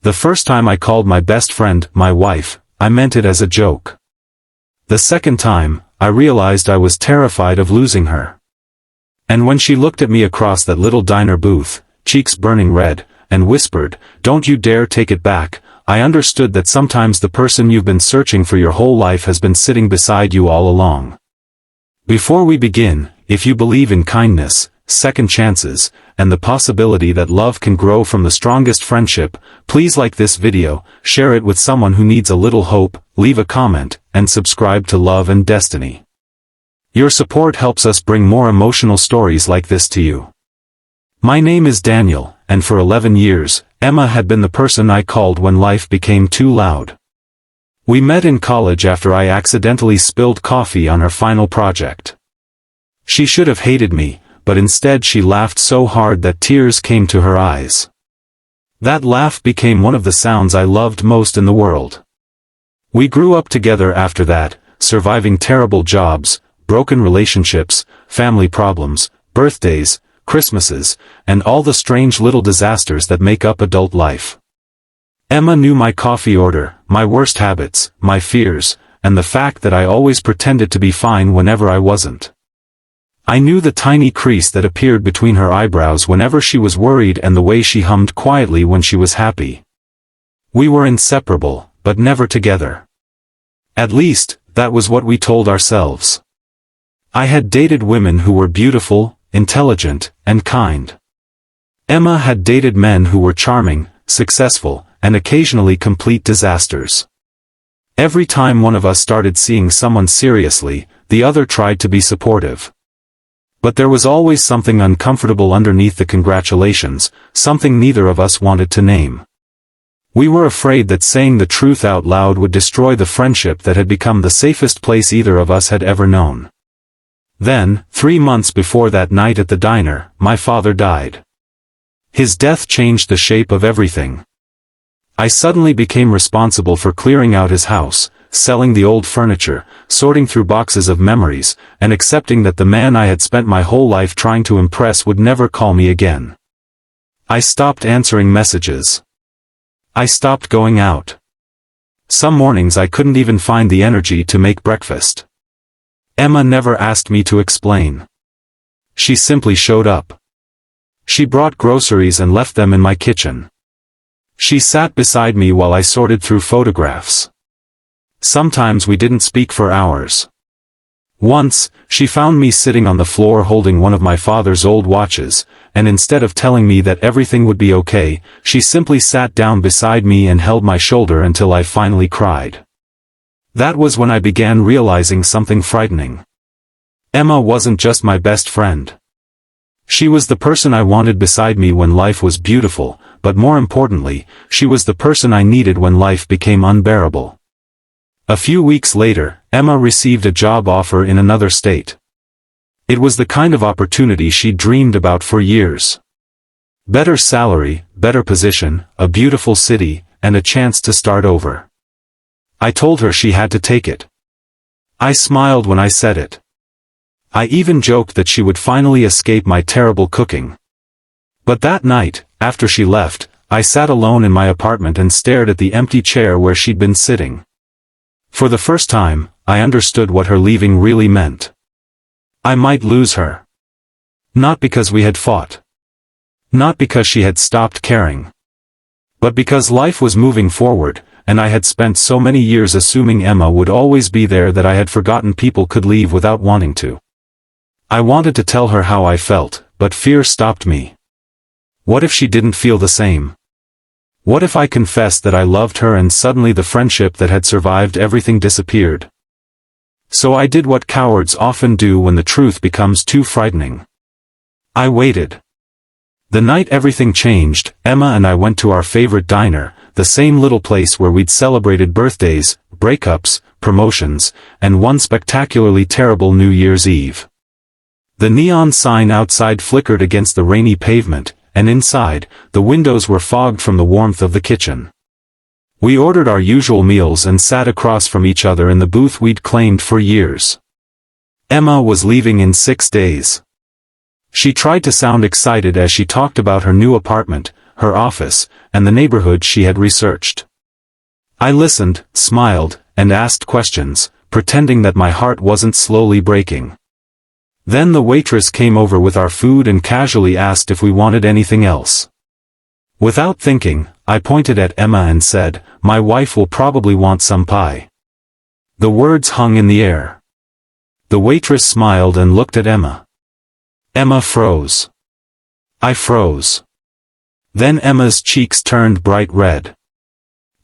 The first time I called my best friend my wife, I meant it as a joke. The second time, I realized I was terrified of losing her. And when she looked at me across that little diner booth, cheeks burning red, and whispered, "Don't you dare take it back," I understood that sometimes the person you've been searching for your whole life has been sitting beside you all along. Before we begin, if you believe in kindness, second chances, and the possibility that love can grow from the strongest friendship, please like this video, share it with someone who needs a little hope, leave a comment, and subscribe to Love and Destiny. Your support helps us bring more emotional stories like this to you. My name is Daniel, and for 11 years, Emma had been the person I called when life became too loud. We met in college after I accidentally spilled coffee on her final project. She should have hated me, but instead she laughed so hard that tears came to her eyes. That laugh became one of the sounds I loved most in the world. We grew up together after that, surviving terrible jobs, broken relationships, family problems, birthdays, Christmases, and all the strange little disasters that make up adult life. Emma knew my coffee order, my worst habits, my fears, and the fact that I always pretended to be fine whenever I wasn't. I knew the tiny crease that appeared between her eyebrows whenever she was worried and the way she hummed quietly when she was happy. We were inseparable, but never together. At least, that was what we told ourselves. I had dated women who were beautiful, intelligent, and kind. Emma had dated men who were charming, successful, and occasionally complete disasters. Every time one of us started seeing someone seriously, the other tried to be supportive. But there was always something uncomfortable underneath the congratulations, something neither of us wanted to name. We were afraid that saying the truth out loud would destroy the friendship that had become the safest place either of us had ever known. Then, 3 months before that night at the diner, my father died. His death changed the shape of everything. I suddenly became responsible for clearing out his house, selling the old furniture, sorting through boxes of memories, and accepting that the man I had spent my whole life trying to impress would never call me again. I stopped answering messages. I stopped going out. Some mornings I couldn't even find the energy to make breakfast. Emma never asked me to explain. She simply showed up. She brought groceries and left them in my kitchen. She sat beside me while I sorted through photographs. Sometimes we didn't speak for hours. Once, she found me sitting on the floor holding one of my father's old watches, and instead of telling me that everything would be okay, she simply sat down beside me and held my shoulder until I finally cried. That was when I began realizing something frightening. Emma wasn't just my best friend. She was the person I wanted beside me when life was beautiful, but more importantly, she was the person I needed when life became unbearable. A few weeks later, Emma received a job offer in another state. It was the kind of opportunity she'd dreamed about for years. Better salary, better position, a beautiful city, and a chance to start over. I told her she had to take it. I smiled when I said it. I even joked that she would finally escape my terrible cooking. But that night, after she left, I sat alone in my apartment and stared at the empty chair where she'd been sitting. For the first time, I understood what her leaving really meant. I might lose her. Not because we had fought. Not because she had stopped caring. But because life was moving forward, and I had spent so many years assuming Emma would always be there that I had forgotten people could leave without wanting to. I wanted to tell her how I felt, but fear stopped me. What if she didn't feel the same? What if I confessed that I loved her and suddenly the friendship that had survived everything disappeared? So I did what cowards often do when the truth becomes too frightening. I waited. The night everything changed, Emma and I went to our favorite diner, the same little place where we'd celebrated birthdays, breakups, promotions, and one spectacularly terrible New Year's Eve. The neon sign outside flickered against the rainy pavement, and inside, the windows were fogged from the warmth of the kitchen. We ordered our usual meals and sat across from each other in the booth we'd claimed for years. Emma was leaving in 6 days. She tried to sound excited as she talked about her new apartment, her office, and the neighborhood she had researched. I listened, smiled, and asked questions, pretending that my heart wasn't slowly breaking. Then the waitress came over with our food and casually asked if we wanted anything else. Without thinking, I pointed at Emma and said, "My wife will probably want some pie." The words hung in the air. The waitress smiled and looked at Emma. Emma froze. I froze. Then Emma's cheeks turned bright red.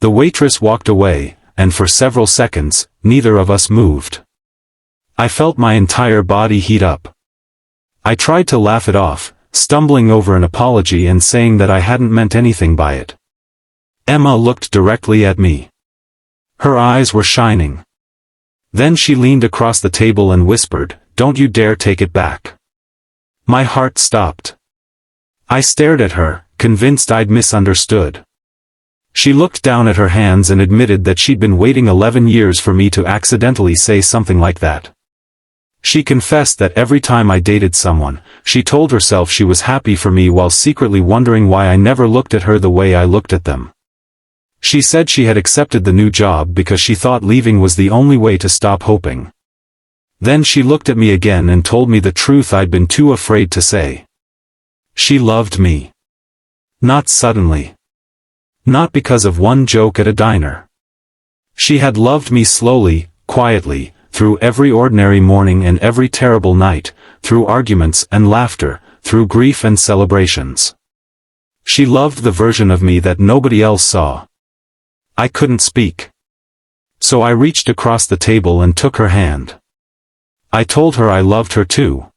The waitress walked away, and for several seconds, neither of us moved. I felt my entire body heat up. I tried to laugh it off, stumbling over an apology and saying that I hadn't meant anything by it. Emma looked directly at me. Her eyes were shining. Then she leaned across the table and whispered, "Don't you dare take it back." My heart stopped. I stared at her, convinced I'd misunderstood. She looked down at her hands and admitted that she'd been waiting 11 years for me to accidentally say something like that. She confessed that every time I dated someone, she told herself she was happy for me while secretly wondering why I never looked at her the way I looked at them. She said she had accepted the new job because she thought leaving was the only way to stop hoping. Then she looked at me again and told me the truth I'd been too afraid to say. She loved me. Not suddenly. Not because of one joke at a diner. She had loved me slowly, quietly, through every ordinary morning and every terrible night, through arguments and laughter, through grief and celebrations. She loved the version of me that nobody else saw. I couldn't speak. So I reached across the table and took her hand. I told her I loved her too.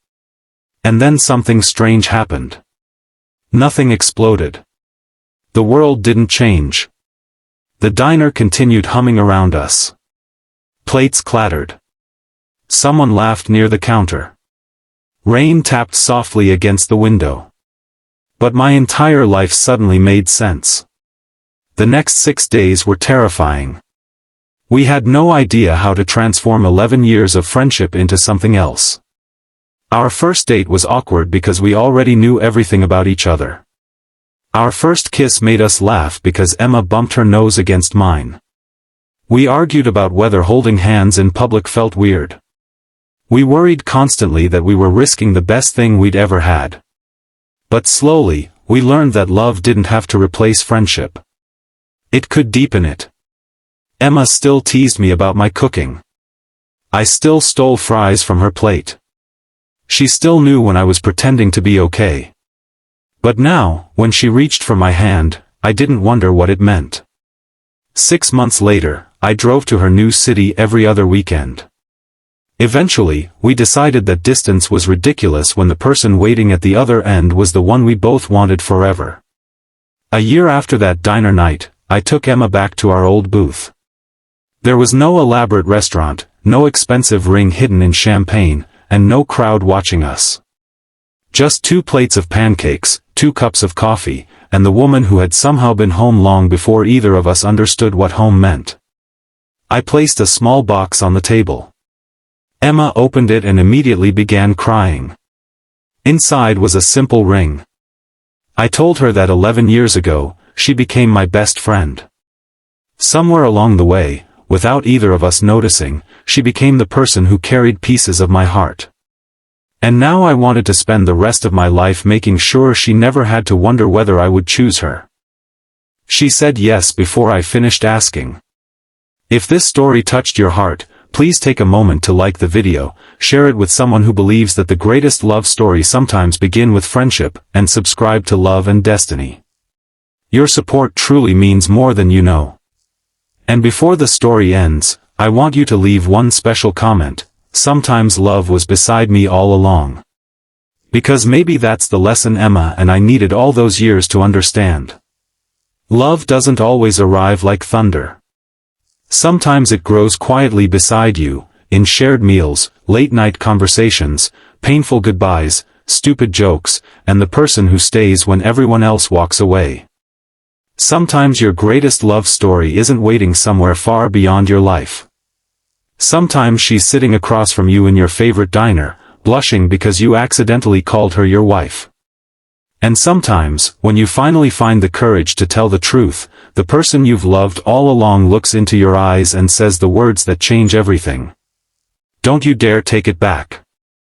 And then something strange happened. Nothing exploded. The world didn't change. The diner continued humming around us. Plates clattered. Someone laughed near the counter. Rain tapped softly against the window. But my entire life suddenly made sense. The next 6 days were terrifying. We had no idea how to transform 11 years of friendship into something else. Our first date was awkward because we already knew everything about each other. Our first kiss made us laugh because Emma bumped her nose against mine. We argued about whether holding hands in public felt weird. We worried constantly that we were risking the best thing we'd ever had. But slowly, we learned that love didn't have to replace friendship. It could deepen it. Emma still teased me about my cooking. I still stole fries from her plate. She still knew when I was pretending to be okay. But now, when she reached for my hand, I didn't wonder what it meant. 6 months later, I drove to her new city every other weekend. Eventually, we decided that distance was ridiculous when the person waiting at the other end was the one we both wanted forever. A year after that diner night, I took Emma back to our old booth. There was no elaborate restaurant, no expensive ring hidden in champagne, and no crowd watching us. Just 2 plates of pancakes, 2 cups of coffee, and the woman who had somehow been home long before either of us understood what home meant. I placed a small box on the table. Emma opened it and immediately began crying. Inside was a simple ring. I told her that 11 years ago, she became my best friend. Somewhere along the way, without either of us noticing, she became the person who carried pieces of my heart. And now I wanted to spend the rest of my life making sure she never had to wonder whether I would choose her. She said yes before I finished asking. If this story touched your heart, please take a moment to like the video, share it with someone who believes that the greatest love stories sometimes begin with friendship, and subscribe to Love and Destiny. Your support truly means more than you know. And before the story ends, I want you to leave one special comment. Sometimes love was beside me all along. Because maybe that's the lesson Emma and I needed all those years to understand. Love doesn't always arrive like thunder. Sometimes it grows quietly beside you, in shared meals, late-night conversations, painful goodbyes, stupid jokes, and the person who stays when everyone else walks away. Sometimes your greatest love story isn't waiting somewhere far beyond your life. Sometimes she's sitting across from you in your favorite diner, blushing because you accidentally called her your wife. And sometimes, when you finally find the courage to tell the truth, the person you've loved all along looks into your eyes and says the words that change everything. Don't you dare take it back.